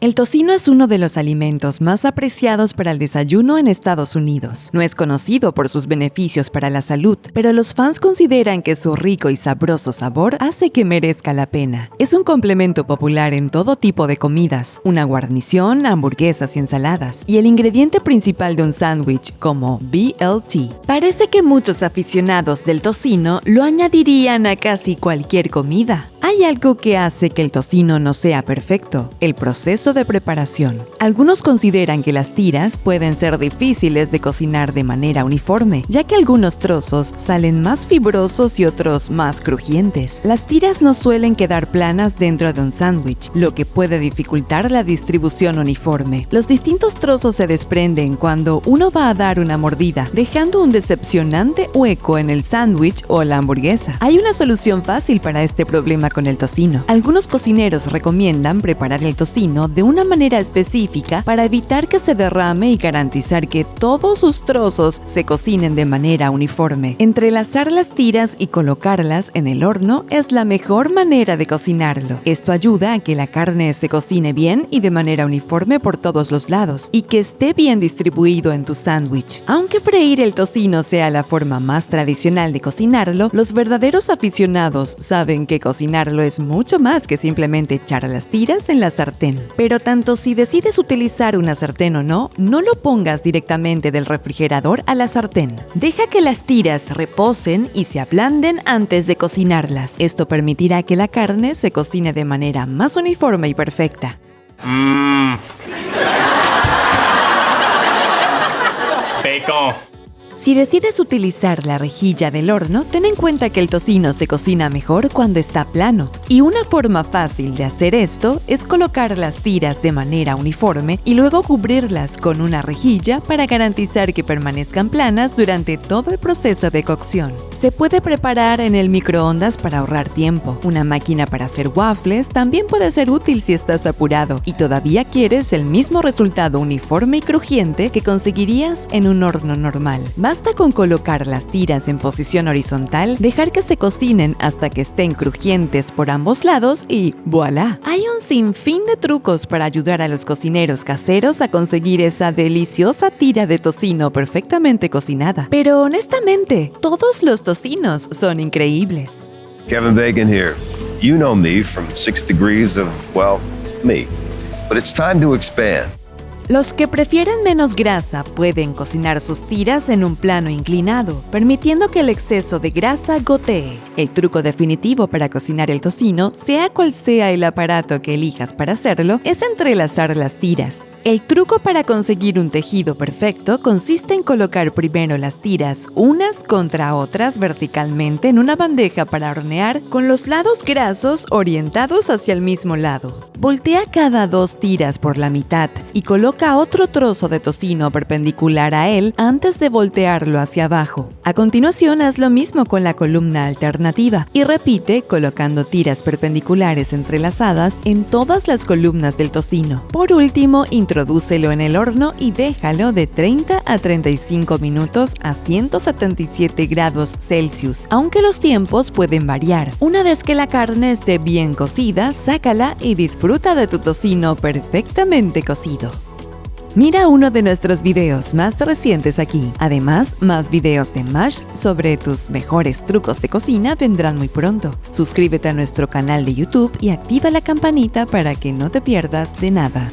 El tocino es uno de los alimentos más apreciados para el desayuno en Estados Unidos. No es conocido por sus beneficios para la salud, pero los fans consideran que su rico y sabroso sabor hace que merezca la pena. Es un complemento popular en todo tipo de comidas, una guarnición, hamburguesas y ensaladas, y el ingrediente principal de un sándwich como BLT. Parece que muchos aficionados del tocino lo añadirían a casi cualquier comida. Hay algo que hace que el tocino no sea perfecto: el proceso de preparación. Algunos consideran que las tiras pueden ser difíciles de cocinar de manera uniforme, ya que algunos trozos salen más fibrosos y otros más crujientes. Las tiras no suelen quedar planas dentro de un sándwich, lo que puede dificultar la distribución uniforme. Los distintos trozos se desprenden cuando uno va a dar una mordida, dejando un decepcionante hueco en el sándwich o la hamburguesa. Hay una solución fácil para este problema con el tocino. Algunos cocineros recomiendan preparar el tocino de una manera específica para evitar que se derrame y garantizar que todos sus trozos se cocinen de manera uniforme. Entrelazar las tiras y colocarlas en el horno es la mejor manera de cocinarlo. Esto ayuda a que la carne se cocine bien y de manera uniforme por todos los lados, y que esté bien distribuido en tu sándwich. Aunque freír el tocino sea la forma más tradicional de cocinarlo, los verdaderos aficionados saben que cocinarlo es mucho más que simplemente echar las tiras en la sartén. Pero tanto si decides utilizar una sartén o no, no lo pongas directamente del refrigerador a la sartén. Deja que las tiras reposen y se ablanden antes de cocinarlas. Esto permitirá que la carne se cocine de manera más uniforme y perfecta. Bacon. Si decides utilizar la rejilla del horno, ten en cuenta que el tocino se cocina mejor cuando está plano. Y una forma fácil de hacer esto es colocar las tiras de manera uniforme y luego cubrirlas con una rejilla para garantizar que permanezcan planas durante todo el proceso de cocción. Se puede preparar en el microondas para ahorrar tiempo. Una máquina para hacer waffles también puede ser útil si estás apurado y todavía quieres el mismo resultado uniforme y crujiente que conseguirías en un horno normal. Basta con colocar las tiras en posición horizontal, dejar que se cocinen hasta que estén crujientes por ambos lados y ¡voilá! Hay un sinfín de trucos para ayudar a los cocineros caseros a conseguir esa deliciosa tira de tocino perfectamente cocinada. Pero honestamente, todos los tocinos son increíbles. Kevin Bacon here. You know me from 6 degrees of, well, me. But it's time to expand. Los que prefieren menos grasa pueden cocinar sus tiras en un plano inclinado, permitiendo que el exceso de grasa gotee. El truco definitivo para cocinar el tocino, sea cual sea el aparato que elijas para hacerlo, es entrelazar las tiras. El truco para conseguir un tejido perfecto consiste en colocar primero las tiras unas contra otras verticalmente en una bandeja para hornear, con los lados grasos orientados hacia el mismo lado. Voltea cada 2 tiras por la mitad y coloca otro trozo de tocino perpendicular a él antes de voltearlo hacia abajo. A continuación, haz lo mismo con la columna alternativa y repite colocando tiras perpendiculares entrelazadas en todas las columnas del tocino. Por último, introdúcelo en el horno y déjalo de 30 a 35 minutos a 177 grados Celsius, aunque los tiempos pueden variar. Una vez que la carne esté bien cocida, sácala y disfruta de tu tocino perfectamente cocido. Mira uno de nuestros videos más recientes aquí. Además, más videos de Mash sobre tus mejores trucos de cocina vendrán muy pronto. Suscríbete a nuestro canal de YouTube y activa la campanita para que no te pierdas de nada.